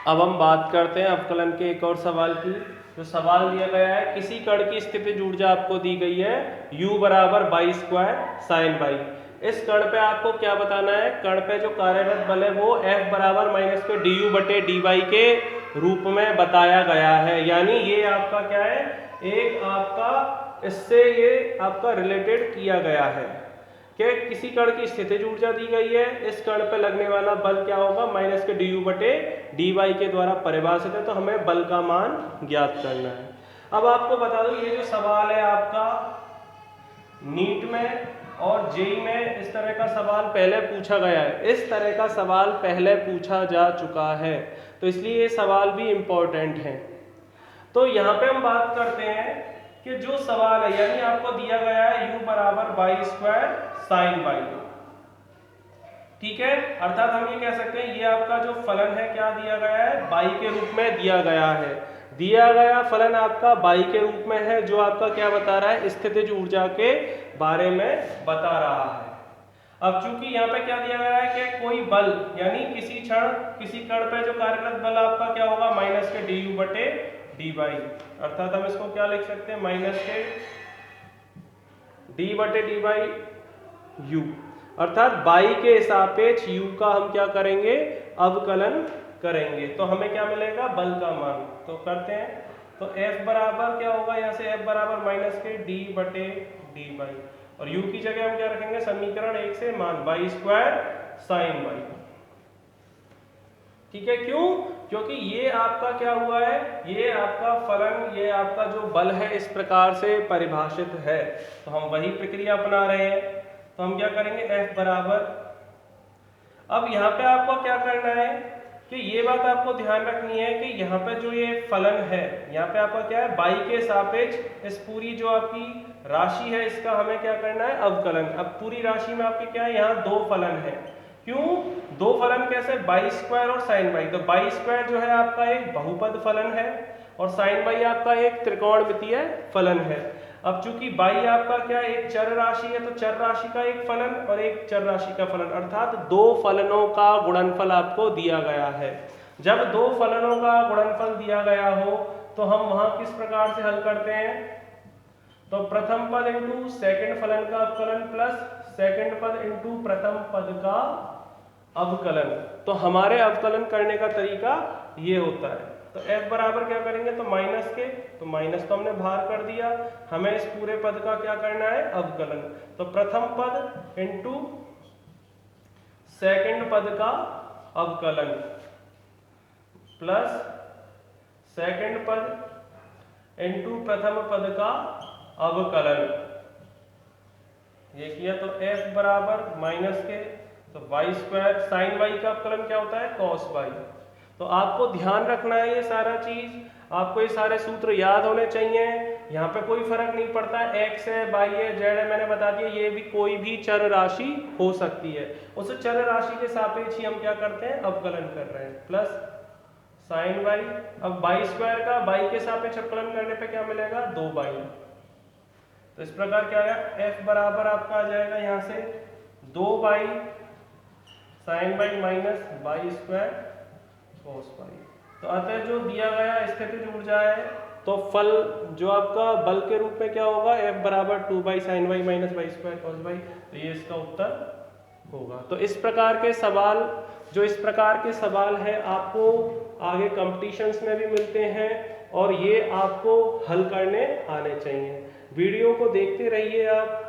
अब हम बात करते हैं अवकलन के एक और सवाल की। जो सवाल दिया गया है, किसी कण की स्थितिज ऊर्जा आपको दी गई है u बराबर बाई स्क्वायर साइन बाई। इस कण पे आपको क्या बताना है, कण पे जो कार्यरत बल है वो F बराबर माइनस के du बटे डी वाई के रूप में बताया गया है। यानी ये आपका क्या है, एक आपका इससे ये आपका रिलेटेड किया गया है कि किसी कण की स्थितिज ऊर्जा दी गई है, इस कण पे लगने वाला बल क्या होगा, माइनस के डी यू बटे डी वाई के द्वारा परिभाषित है। तो हमें बल का मान ज्ञात करना है। अब आपको बता दूं, ये जो सवाल है आपका नीट में और जेई में इस तरह का सवाल पहले पूछा गया है, इस तरह का सवाल पहले पूछा जा चुका है, तो इसलिए ये सवाल भी इम्पोर्टेंट है। तो यहाँ पे हम बात करते हैं कि जो सवाल है, यानी आपको दिया गया है u बराबर बाई स्क्वायर साइन बाई, ठीक है। अर्थात हम ये कह सकते हैं ये आपका जो फलन है क्या दिया गया है, बाई के रूप में दिया गया है। दिया गया फलन आपका बाई के रूप में है, जो आपका क्या बता रहा है, स्थितिज ऊर्जा के बारे में बता रहा है। अब चूंकि यहाँ पे क्या दिया गया है कि कोई बल, यानी किसी क्षण किसी कण पे जो कार्यरत बल आपका क्या होगा, माइनस के डी यू बटे डी वाई। अर्थात हम इसको क्या लिख सकते हैं, माइनस के डी बटे डी वाई यू। अर्थात बाई के सापेक्ष u का हम क्या करेंगे, अवकलन करेंगे, तो हमें क्या मिलेगा, बल का मान। तो करते हैं, तो F बराबर क्या होगा, यहाँ से F बराबर माइनस के d बटे डी वाई, और u की जगह हम क्या रखेंगे, समीकरण 1 से मान बाई स्क्वायर साइन बाई, ठीक है। क्यों, क्योंकि ये आपका क्या हुआ है, ये आपका फलन, ये आपका जो बल है इस प्रकार से परिभाषित है, तो हम वही प्रक्रिया अपना रहे हैं। तो हम क्या करेंगे, F बराबर, अब यहाँ पे आपको क्या करना है कि ये बात आपको ध्यान रखनी है कि यहाँ पे जो ये फलन है, यहाँ पे आपका क्या है, बाई के सापेक्ष इस पूरी जो आपकी राशि है इसका हमें क्या करना है, अवकलन। अब पूरी राशि में आपके क्या है, यहाँ दो फलन है। क्यों, दो फलन कैसे, बाई स्क्वायर और साइन बाई। तो बाई स्क्वायर जो है आपका एक बहुपद फलन है और साइन बाई आपका एक त्रिकोणमितीय फलन है। अब चूंकि बाई आपका क्या एक चर राशि है, तो चर राशि का एक फलन और एक चर राशि का फलन, अर्थात दो फलनों का गुणनफल आपको दिया गया है। जब दो फलनों का गुणनफल दिया गया हो तो हम वहां किस प्रकार से हल करते हैं, तो प्रथम पद इंटू सेकंड फलन का अवकलन प्लस सेकंड पद इंटू प्रथम पद का अवकलन। तो हमारे अवकलन करने का तरीका ये होता है। तो f बराबर क्या करेंगे, तो माइनस के, तो माइनस तो हमने बाहर कर दिया, हमें इस पूरे पद का क्या करना है, अवकलन। तो प्रथम पद इंटू सेकंड पद का अवकलन प्लस सेकंड पद इंटू प्रथम पद का अवकलन, ये किया। तो f बराबर माइनस के, तो वाई स्क्वायर साइन वाई का अवकलन क्या होता है, कॉस वाई। तो आपको ध्यान रखना है ये सारा चीज, आपको ये सारे सूत्र याद होने चाहिए। यहाँ पे कोई फर्क नहीं पड़ता है, x है, y है, z है, मैंने बता दिया, ये भी कोई भी चर राशि हो सकती है। उस चर राशि के सापेक्ष ही हम क्या करते हैं, अवकलन कर रहे हैं, प्लस साइन वाई। अब बाई स्क्वायर का बाई के सापेक्ष अवकलन करने पे क्या मिलेगा, 2 बाई। तो इस प्रकार क्या आएगा, f बराबर आपका आ जाएगा यहाँ से 2 by sine by minus by square cos by. तो अतः जो दिया गया स्थितिज ऊर्जा है, तो फल जो आपका बल के रूप में क्या होगा, F बराबर 2 by sine by minus by square cos by. तो ये इसका उत्तर होगा। तो इस प्रकार के सवाल, जो इस प्रकार के सवाल है आपको आगे कॉम्पिटिशन्स में भी मिलते हैं और ये आपको हल करने आने चाहिए। वीडियो को देखते रहिए आप।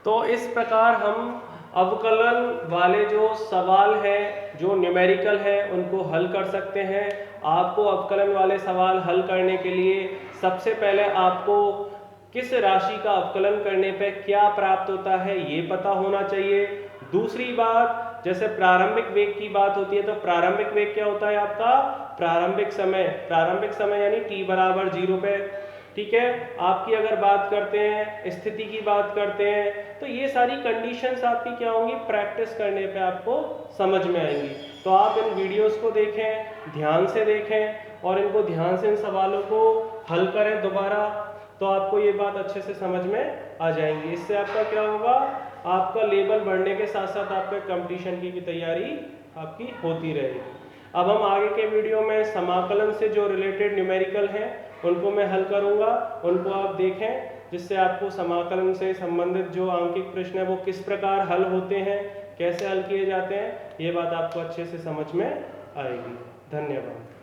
तो इस प्रकार हम अवकलन वाले जो सवाल हैं, जो न्यूमेरिकल है, उनको हल कर सकते हैं। आपको अवकलन वाले सवाल हल करने के लिए सबसे पहले आपको किस राशि का अवकलन करने पे क्या प्राप्त होता है ये पता होना चाहिए। दूसरी बात, जैसे प्रारंभिक वेग की बात होती है, तो प्रारंभिक वेग क्या होता है आपका, प्रारंभिक समय यानी t बराबर 0 पे, ठीक है। आपकी अगर बात करते हैं, स्थिति की बात करते हैं, तो ये सारी कंडीशंस आपकी क्या होंगी, प्रैक्टिस करने पे आपको समझ में आएंगी। तो आप इन वीडियोस को देखें, ध्यान से देखें और इनको ध्यान से इन सवालों को हल करें दोबारा। तो आपको ये बात अच्छे से समझ में आ जाएंगी। इससे आपका क्या होगा, आपका लेवल बढ़ने के साथ साथ आपका कंपटीशन की तैयारी आपकी होती रहेगी। अब हम आगे के वीडियो में समाकलन से जो रिलेटेड न्यूमेरिकल हैं उनको मैं हल करूंगा, उनको आप देखें, जिससे आपको समाकलन से संबंधित जो आंकिक प्रश्न है वो किस प्रकार हल होते हैं, कैसे हल किए जाते हैं, ये बात आपको अच्छे से समझ में आएगी। धन्यवाद।